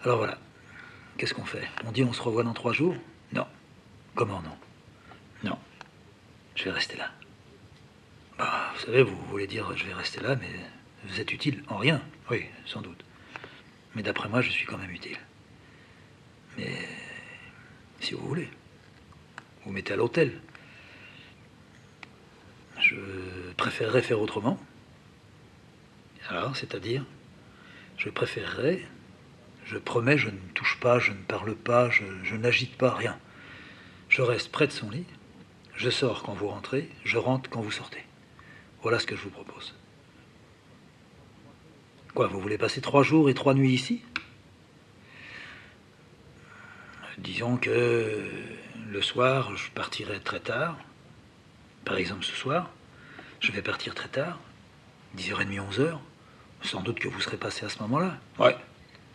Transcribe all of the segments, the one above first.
Alors voilà, qu'est-ce qu'on fait? On dit on se revoit dans 3 jours? Non. Comment non? Non, je vais rester là. Bah, vous savez, vous voulez dire je vais rester là, mais vous êtes utile en rien. Oui, sans doute. Mais d'après moi, je suis quand même utile. Mais si vous voulez, vous mettez à l'hôtel. Je préférerais faire autrement. Alors, c'est-à-dire, je préférerais, je promets, je ne touche pas, je ne parle pas, je n'agite pas, rien. Je reste près de son lit, je sors quand vous rentrez, je rentre quand vous sortez. Voilà ce que je vous propose. Quoi, vous voulez passer 3 jours et 3 nuits ici? Disons que le soir, je partirai très tard. Par exemple, ce soir, je vais partir très tard, 10h30, 11h. Sans doute que vous serez passé à ce moment-là. Ouais,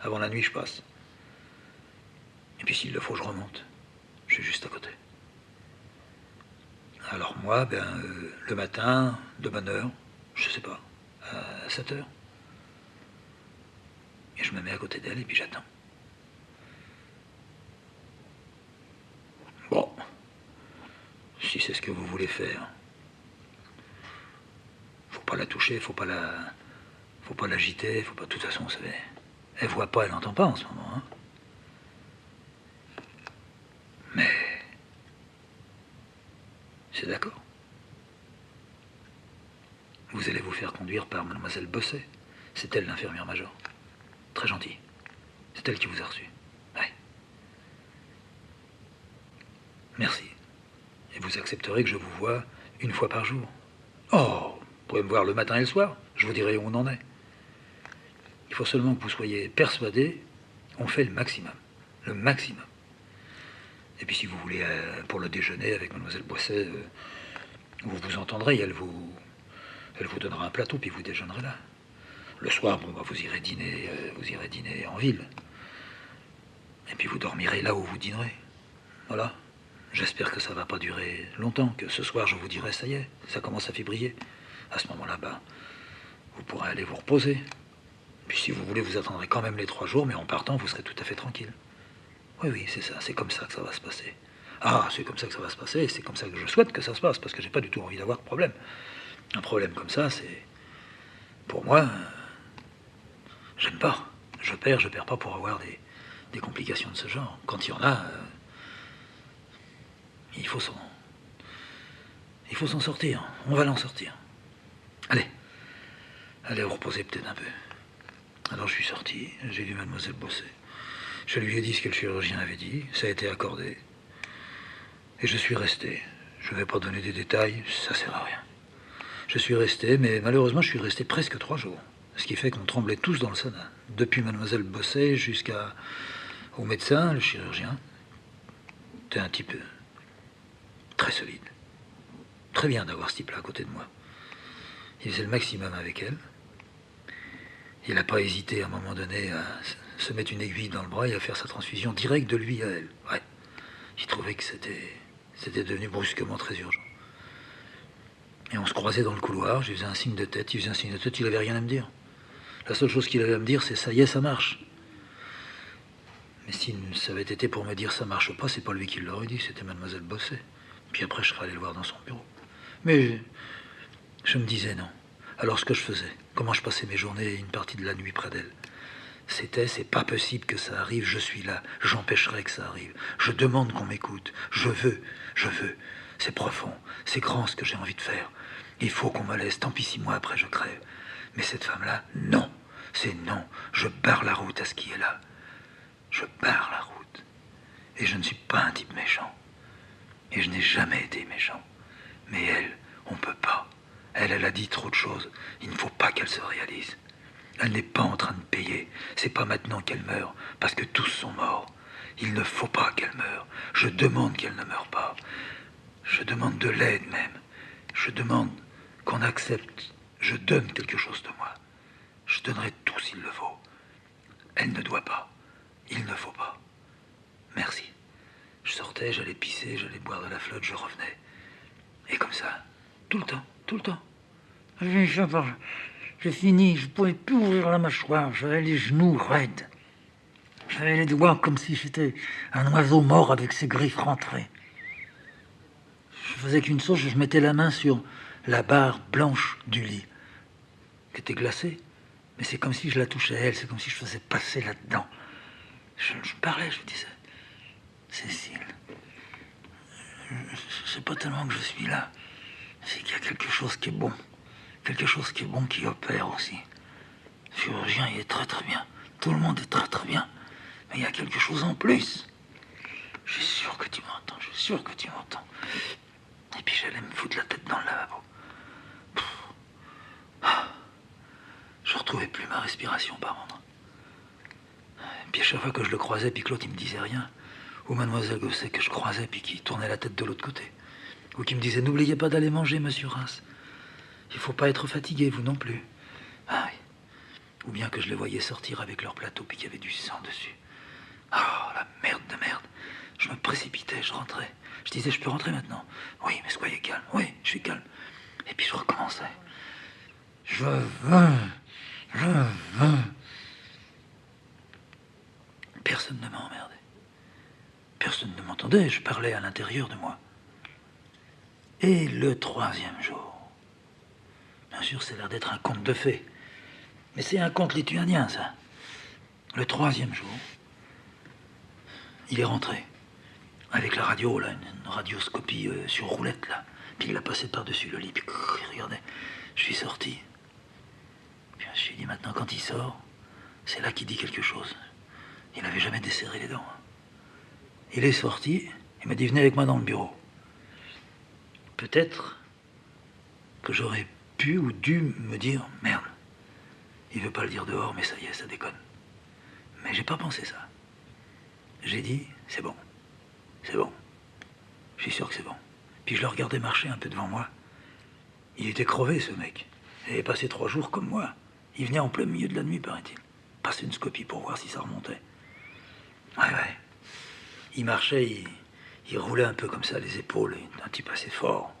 avant la nuit, je passe. Et puis s'il le faut, je remonte. Je suis juste à côté. Alors moi, le matin, de bonne heure, je sais pas, à 7h. Et je me mets à côté d'elle et puis j'attends. Bon, si c'est ce que vous voulez faire. Faut pas la toucher, faut pas l'agiter, faut pas. De toute façon, vous savez, elle voit pas, elle n'entend pas en ce moment. Hein. Mais c'est d'accord. Vous allez vous faire conduire par mademoiselle Bosset. C'est elle l'infirmière major. Très gentille. C'est elle qui vous a reçu. Ouais. Merci. Et vous accepterez que je vous voie 1 fois par jour. Oh, vous pouvez me voir le matin et le soir. Je vous dirai où on en est. Il faut seulement que vous soyez persuadé, on fait le maximum. Le maximum. Et puis si vous voulez, pour le déjeuner avec mademoiselle Bosset, vous vous entendrez, elle vous donnera un plateau, puis vous déjeunerez là. Le soir, vous irez dîner en ville. Et puis vous dormirez là où vous dînerez. Voilà. J'espère que ça va pas durer longtemps, que ce soir je vous dirai ça y est, ça commence à février. À ce moment-là, vous pourrez aller vous reposer. Puis si vous voulez, vous attendrez quand même les 3 jours, mais en partant, vous serez tout à fait tranquille. Oui, oui, c'est ça, c'est comme ça que ça va se passer. Ah, c'est comme ça que ça va se passer, et c'est comme ça que je souhaite que ça se passe, parce que j'ai pas du tout envie d'avoir de problème. Un problème comme ça, c'est... Pour moi, j'aime pas. Je perds pas pour avoir des complications de ce genre. Quand il y en a, il faut s'en sortir. On va l'en sortir. Allez, allez vous reposer peut-être un peu. Alors je suis sorti, j'ai vu mademoiselle Bosset. Je lui ai dit ce que le chirurgien avait dit, ça a été accordé. Et je suis resté. Je ne vais pas donner des détails, ça sert à rien. Je suis resté, mais malheureusement je suis resté presque 3 jours. Ce qui fait qu'on tremblait tous dans le salon. Depuis mademoiselle Bosset jusqu'au médecin, le chirurgien. C'était un type très solide. Très bien d'avoir ce type-là à côté de moi. Il faisait le maximum avec elle. Il n'a pas hésité à un moment donné à se mettre une aiguille dans le bras et à faire sa transfusion directe de lui à elle. Ouais. Il trouvait que c'était devenu brusquement très urgent. Et on se croisait dans le couloir, je lui faisais un signe de tête, il faisait un signe de tête, il n'avait rien à me dire. La seule chose qu'il avait à me dire, c'est ça y est, ça marche. Mais si ça avait été pour me dire ça marche pas, c'est pas lui qui l'aurait dit, c'était mademoiselle Bosset. Puis après, je serais allé le voir dans son bureau. Mais je me disais non. Alors ce que je faisais, comment je passais mes journées et une partie de la nuit près d'elle, c'est pas possible que ça arrive, je suis là, j'empêcherai que ça arrive. Je demande qu'on m'écoute, je veux. C'est profond, c'est grand ce que j'ai envie de faire. Il faut qu'on me laisse, tant pis si moi après je crève. Mais cette femme-là, non, c'est non. Je barre la route à ce qui est là. Je barre la route. Et je ne suis pas un type méchant. Et je n'ai jamais été méchant. Mais elle, on peut pas. Elle a dit trop de choses. Il ne faut pas qu'elle se réalise. Elle n'est pas en train de payer. C'est pas maintenant qu'elle meurt, parce que tous sont morts. Il ne faut pas qu'elle meure. Je demande qu'elle ne meure pas. Je demande de l'aide même. Je demande qu'on accepte. Je donne quelque chose de moi. Je donnerai tout s'il le faut. Elle ne doit pas. Il ne faut pas. Merci. Je sortais, j'allais pisser, j'allais boire de la flotte, je revenais. Et comme ça, tout le temps, tout le temps. J'ai fini, je ne pouvais plus ouvrir la mâchoire, j'avais les genoux raides. J'avais les doigts comme si j'étais un oiseau mort avec ses griffes rentrées. Je faisais qu'une chose, je mettais la main sur la barre blanche du lit, qui était glacée. Mais c'est comme si je la touchais à elle, c'est comme si je faisais passer là-dedans. Je parlais, je disais, Cécile, c'est pas tellement que je suis là, c'est qu'il y a quelque chose qui est bon. Quelque chose qui est bon qui opère aussi. Le chirurgien, il est très très bien. Tout le monde est très très bien. Mais il y a quelque chose en plus. Je suis sûr que tu m'entends, je suis sûr que tu m'entends. Et puis j'allais me foutre la tête dans le lavabo. Je retrouvais plus ma respiration par moments. Et puis à chaque fois que je le croisais, puis que l'autre il me disait rien, ou mademoiselle Gosset que je croisais, puis qui tournait la tête de l'autre côté, ou qui me disait n'oubliez pas d'aller manger, monsieur Reims. Il faut pas être fatigué, vous non plus. Ah oui. Ou bien que je les voyais sortir avec leur plateau, puis qu'il y avait du sang dessus. Oh, la merde de merde. Je me précipitais, je rentrais. Je disais, je peux rentrer maintenant? Oui, mais soyez calme. Oui, je suis calme. Et puis je recommençais. Je veux. Personne ne m'emmerdait. Personne ne m'entendait, je parlais à l'intérieur de moi. Et le 3e jour, bien sûr, c'est l'air d'être un conte de fées, mais c'est un conte lituanien, ça. Le 3e jour, il est rentré, avec la radio, là, une radioscopie sur roulette, là. Puis il l'a passé par-dessus le lit, puis regardez, je suis sorti. Puis je me suis dit, maintenant, quand il sort, c'est là qu'il dit quelque chose. Il n'avait jamais desserré les dents. Il est sorti, il m'a dit, venez avec moi dans le bureau. Peut-être que j'aurais pu ou dû me dire, merde, il veut pas le dire dehors, mais ça y est, ça déconne. Mais j'ai pas pensé ça. J'ai dit, c'est bon, je suis sûr que c'est bon. Puis je le regardais marcher un peu devant moi. Il était crevé, ce mec. Il avait passé 3 jours comme moi. Il venait en plein milieu de la nuit, paraît-il. Passer une scopie pour voir si ça remontait. Ouais. Il marchait, il roulait un peu comme ça, les épaules, un type assez fort.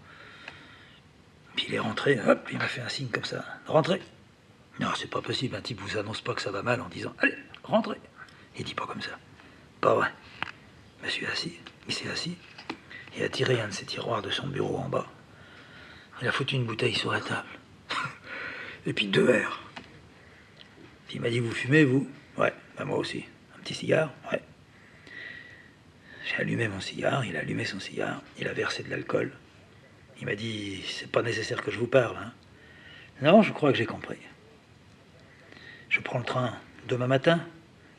Puis il est rentré, hop, il m'a fait un signe comme ça. Rentrez. Non, c'est pas possible, un type vous annonce pas que ça va mal en disant, allez, rentrez. Il dit pas comme ça. Pas vrai. Je me suis assis, il s'est assis. Il a tiré un de ses tiroirs de son bureau en bas. Il a foutu une bouteille sur la table. Et puis 2 verres. Puis il m'a dit, vous fumez, vous? Ouais, bah moi aussi. Un petit cigare? Ouais. J'ai allumé mon cigare, il a allumé son cigare, il a versé de l'alcool. Il m'a dit, c'est pas nécessaire que je vous parle, hein. Non, je crois que j'ai compris. Je prends le train demain matin.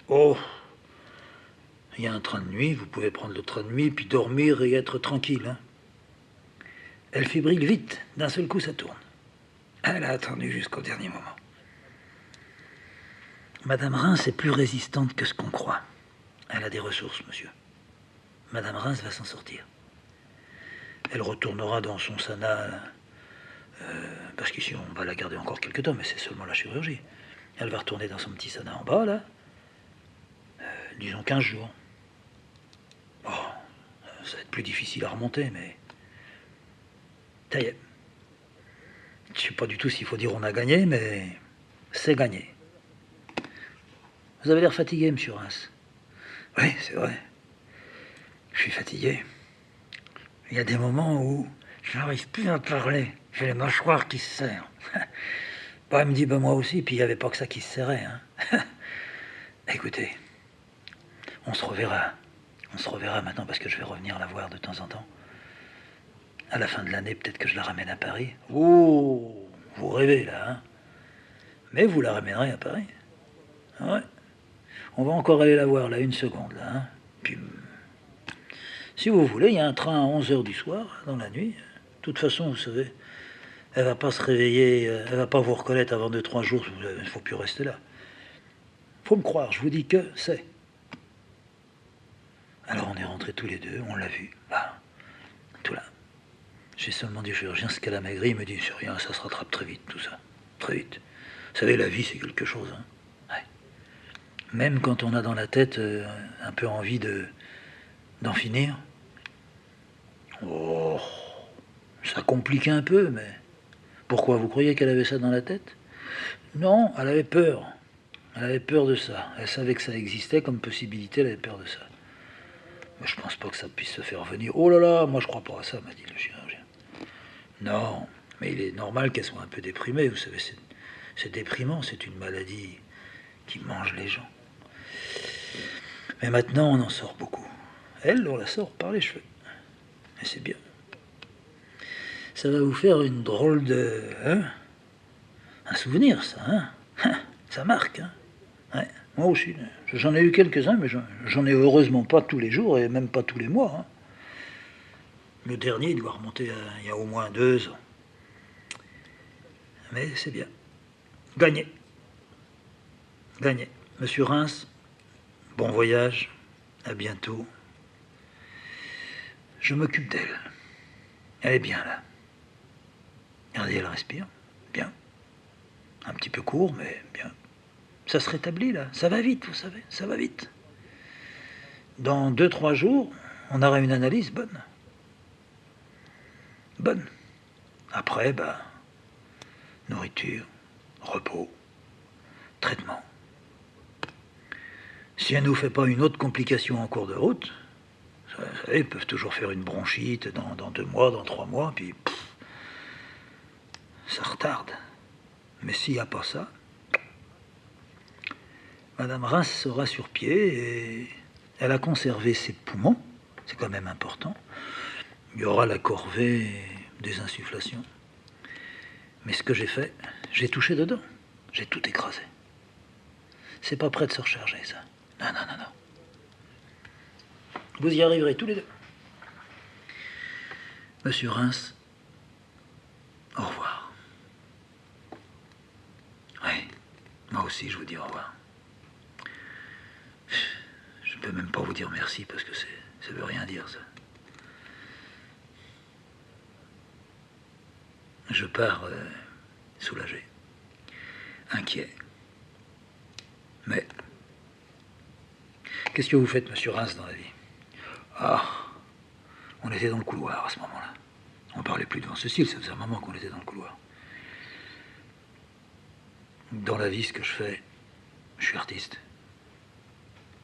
Oh, il y a un train de nuit, vous pouvez prendre le train de nuit, puis dormir et être tranquille, hein. Elle fibrille vite, d'un seul coup ça tourne. Elle a attendu jusqu'au dernier moment. Madame Reims est plus résistante que ce qu'on croit. Elle a des ressources, monsieur. Madame Reims va s'en sortir. Elle retournera dans son sana, parce qu'ici on va la garder encore quelques temps, mais c'est seulement la chirurgie. Elle va retourner dans son petit sana en bas, là, disons 15 jours. Bon, ça va être plus difficile à remonter, mais ça y est. Je ne sais pas du tout s'il faut dire on a gagné, mais c'est gagné. Vous avez l'air fatigué, monsieur Reims. Oui, c'est vrai. Je suis fatigué. Il y a des moments où je n'arrive plus à parler. J'ai les mâchoires qui se serrent. Bah, il me dit, bah, moi aussi, puis il n'y avait pas que ça qui se serrait. Hein. Écoutez, on se reverra. On se reverra maintenant parce que je vais revenir la voir de temps en temps. À la fin de l'année, peut-être que je la ramène à Paris. Oh, vous rêvez là, hein. Mais vous la ramènerez à Paris. Ouais. On va encore aller la voir là, 1 seconde là. Hein. Puis, si vous voulez, il y a un train à 11h du soir, dans la nuit. De toute façon, vous savez, elle va pas se réveiller, elle va pas vous reconnaître avant 2-3 jours. Il ne faut plus rester là. Faut me croire, je vous dis que c'est. Alors on est rentrés tous les deux, on l'a vu. Bah, tout là. J'ai seulement dit au chirurgien ce qu'elle a maigri. Il me dit, c'est rien, ça se rattrape très vite, tout ça. Très vite. Vous savez, la vie, c'est quelque chose. Hein. Ouais. Même quand on a dans la tête un peu envie d'en finir. Oh, ça complique un peu, mais... Pourquoi? Vous croyez qu'elle avait ça dans la tête? Non, elle avait peur. Elle avait peur de ça. Elle savait que ça existait comme possibilité, elle avait peur de ça. Mais je pense pas que ça puisse se faire venir. Oh là là, moi je crois pas à ça, m'a dit le chirurgien. Non, mais il est normal qu'elle soit un peu déprimée. Vous savez, c'est déprimant, c'est une maladie qui mange les gens. Mais maintenant, on en sort beaucoup. Elle, on la sort par les cheveux. Et c'est bien. Ça va vous faire une drôle de... Hein, un souvenir, ça, hein. Ça marque, hein. Ouais, moi aussi. J'en ai eu quelques-uns, mais j'en ai heureusement pas tous les jours et même pas tous les mois. Hein. Le dernier, il doit remonter il y a au moins 2 ans. Mais c'est bien. Gagné. Gagné. Monsieur Reims, bon voyage. À bientôt. Je m'occupe d'elle. Elle est bien là. Regardez, elle respire. Bien. Un petit peu court, mais bien. Ça se rétablit là. Ça va vite, vous savez. Ça va vite. Dans 2-3 jours, on aura une analyse bonne. Bonne. Après, nourriture, repos, traitement. Si elle ne nous fait pas une autre complication en cours de route, vous savez, ils peuvent toujours faire une bronchite dans 2 mois, dans 3 mois, puis ça retarde. Mais s'il n'y a pas ça, Madame Reims sera sur pied et elle a conservé ses poumons, c'est quand même important. Il y aura la corvée des insufflations. Mais ce que j'ai fait, j'ai touché dedans, j'ai tout écrasé. C'est pas prêt de se recharger, ça. Non, non, non, non. Vous y arriverez tous les deux. Monsieur Reims, au revoir. Oui, moi aussi je vous dis au revoir. Je ne peux même pas vous dire merci parce que ça veut rien dire, ça. Je pars soulagé, inquiet. Mais qu'est-ce que vous faites, monsieur Reims, dans la vie? Ah, on était dans le couloir à ce moment-là. On parlait plus devant Cécile, ça faisait un moment qu'on était dans le couloir. Dans la vie, ce que je fais, je suis artiste.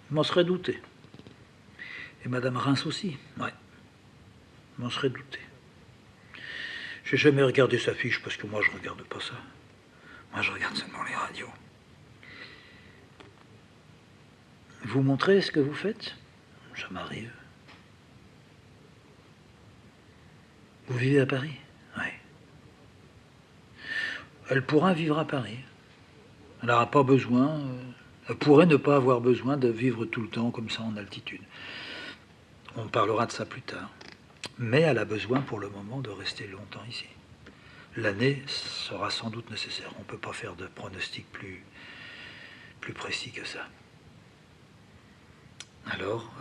Je m'en serais douté. Et Madame Reims aussi, ouais. Je m'en serais douté. J'ai jamais regardé sa fiche parce que moi, je regarde pas ça. Moi, je regarde seulement les radios. Vous montrez ce que vous faites? Ça m'arrive. Vous vivez à Paris? Oui. Elle pourra vivre à Paris. Elle n'aura pas besoin... elle pourrait ne pas avoir besoin de vivre tout le temps comme ça en altitude. On parlera de ça plus tard. Mais elle a besoin pour le moment de rester longtemps ici. L'année sera sans doute nécessaire. On ne peut pas faire de pronostic plus précis que ça. Alors,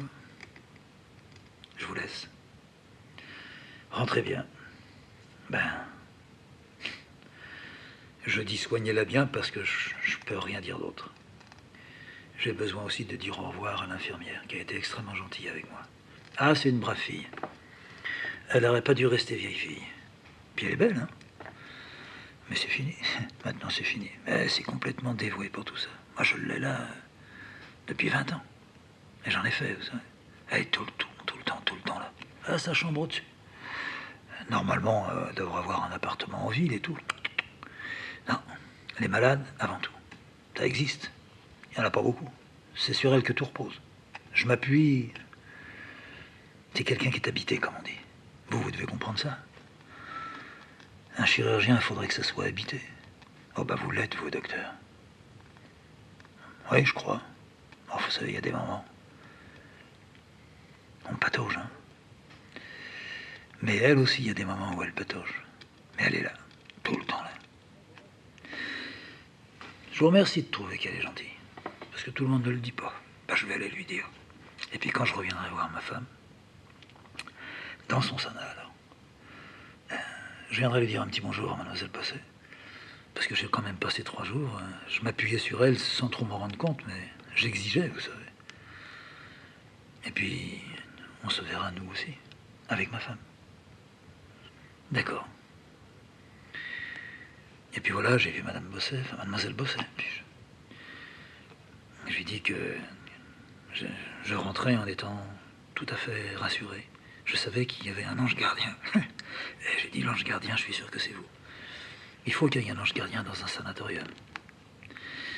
je vous laisse. Rentrez bien. Je dis soignez-la bien parce que je ne peux rien dire d'autre. J'ai besoin aussi de dire au revoir à l'infirmière qui a été extrêmement gentille avec moi. Ah, c'est une brave fille. Elle n'aurait pas dû rester vieille fille. Puis elle est belle, hein? Mais c'est fini. Maintenant, c'est fini. Mais c'est complètement dévoué pour tout ça. Moi, je l'ai là depuis 20 ans. Et j'en ai fait, vous savez. Elle est tout le temps là. À sa chambre au-dessus. Normalement, elle devrait avoir un appartement en ville et tout. Non, elle est malade avant tout. Ça existe. Il n'y en a pas beaucoup. C'est sur elle que tout repose. Je m'appuie. C'est quelqu'un qui est habité, comme on dit. Vous devez comprendre ça. Un chirurgien, il faudrait que ça soit habité. Oh, vous l'êtes, vous, docteur. Oui, je crois. Oh, vous savez, il y a des moments. On patauge, hein. Mais elle aussi, il y a des moments où elle patauge. Mais elle est là, tout le temps là. Je vous remercie de trouver qu'elle est gentille. Parce que tout le monde ne le dit pas. Je vais aller lui dire. Et puis quand je reviendrai voir ma femme, dans son sana alors, je viendrai lui dire un petit bonjour à mademoiselle Bosset. Parce que j'ai quand même passé 3 jours. Je m'appuyais sur elle sans trop m'en rendre compte, mais j'exigeais, vous savez. Et puis, on se verra nous aussi, avec ma femme. D'accord. Et puis voilà, j'ai vu Madame Bosset, enfin Mademoiselle Bosset. Puis Je lui dis que je, je rentrais en étant tout à fait rassuré. Je savais qu'il y avait un ange gardien. Et j'ai dit, l'ange gardien, je suis sûr que c'est vous. Il faut qu'il y ait un ange gardien dans un sanatorium.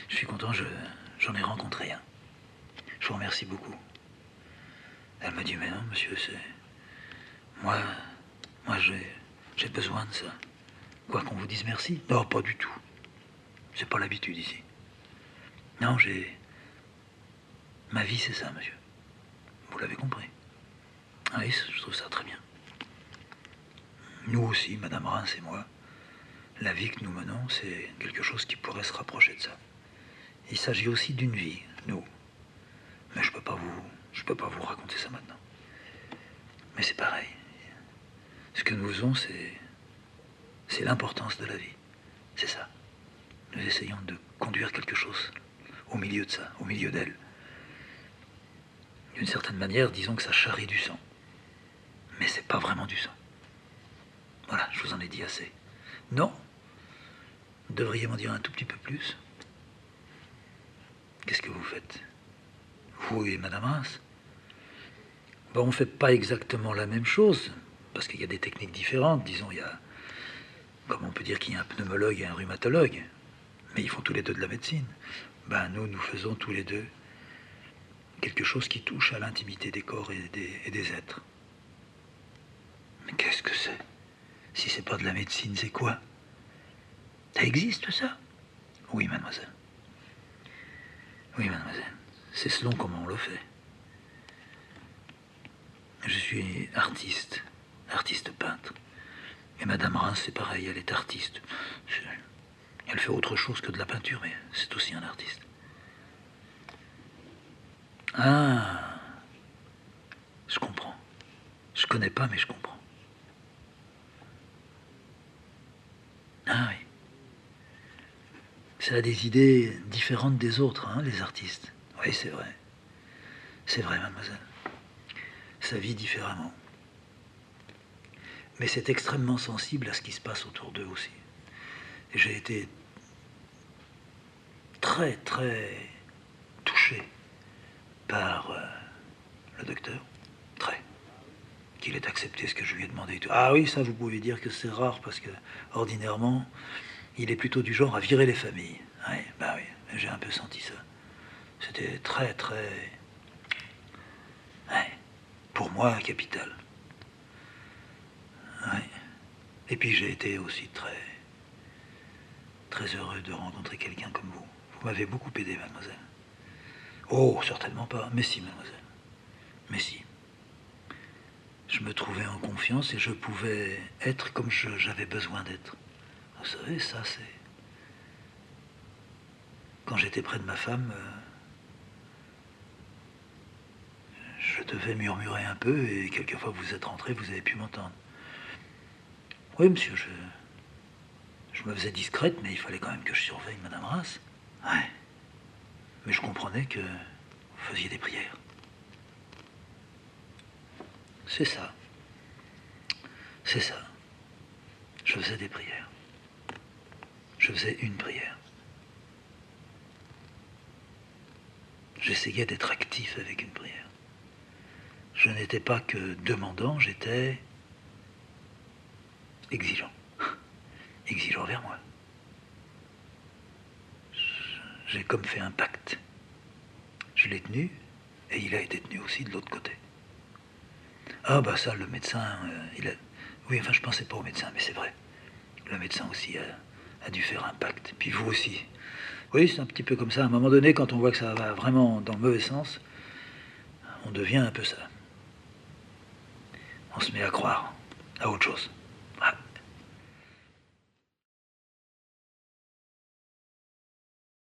Je suis content, j'en ai rencontré un. Je vous remercie beaucoup. Elle m'a dit, mais non, monsieur, c'est... Moi, j'ai besoin de ça. Quoi qu'on vous dise merci? Non, pas du tout. C'est pas l'habitude ici. Non, ma vie, c'est ça, monsieur. Vous l'avez compris. Ah oui, je trouve ça très bien. Nous aussi, Madame Reims et moi, la vie que nous menons, c'est quelque chose qui pourrait se rapprocher de ça. Il s'agit aussi d'une vie, nous. Mais je peux pas vous raconter ça maintenant. Mais c'est pareil. Ce que nous faisons, c'est l'importance de la vie. C'est ça. Nous essayons de conduire quelque chose au milieu de ça, au milieu d'elle. D'une certaine manière, disons que ça charrie du sang. Mais c'est pas vraiment du sang. Voilà, je vous en ai dit assez. Non? Vous devriez m'en dire un tout petit peu plus. Qu'est-ce que vous faites? Vous et Madame Reims? Bon, on ne fait pas exactement la même chose, parce qu'il y a des techniques différentes. Disons, il y a, comme on peut dire qu'il y a un pneumologue et un rhumatologue, mais ils font tous les deux de la médecine. Ben, nous faisons tous les deux quelque chose qui touche à l'intimité des corps et des êtres. Mais qu'est-ce que c'est? Si c'est pas de la médecine, c'est quoi? Ça existe, ça? Oui, mademoiselle. Oui, mademoiselle. C'est selon comment on le fait. Je suis artiste peintre. Et Madame Reims, c'est pareil, elle est artiste. Elle fait autre chose que de la peinture, mais c'est aussi un artiste. Ah, je comprends. Je connais pas, mais je comprends. Ah oui. Ça a des idées différentes des autres, hein, les artistes. Oui, c'est vrai. C'est vrai, mademoiselle. Ça vit différemment. Mais c'est extrêmement sensible à ce qui se passe autour d'eux aussi. Et j'ai été très, très touché par le docteur. Très. Qu'il ait accepté ce que je lui ai demandé et tout. Ah oui, ça, vous pouvez dire que c'est rare parce que, ordinairement, il est plutôt du genre à virer les familles. Oui, bah oui, j'ai un peu senti ça. C'était très, très... Ouais, pour moi, capital. Ouais. Et puis j'ai été aussi très, très heureux de rencontrer quelqu'un comme vous. Vous m'avez beaucoup aidé, mademoiselle. Oh, certainement pas. Mais si, mademoiselle. Mais si. Je me trouvais en confiance et je pouvais être comme j'avais besoin d'être. Vous savez, ça, c'est... Quand j'étais près de ma femme, je devais murmurer un peu et quelquefois vous êtes rentré, vous avez pu m'entendre. Oui, monsieur, je me faisais discrète, mais il fallait quand même que je surveille Madame Reims. Ouais. Mais je comprenais que vous faisiez des prières. C'est ça. C'est ça. Je faisais des prières. Je faisais une prière. J'essayais d'être actif avec une prière. Je n'étais pas que demandant, j'étais exigeant. Exigeant vers moi. J'ai comme fait un pacte. Je l'ai tenu, et il a été tenu aussi de l'autre côté. Ah bah ça, le médecin, il a... Oui, enfin je pensais pas au médecin, mais c'est vrai. Le médecin aussi a dû faire un pacte. Puis vous aussi. Oui, c'est un petit peu comme ça. À un moment donné, quand on voit que ça va vraiment dans le mauvais sens, on devient un peu ça. On se met à croire à autre chose.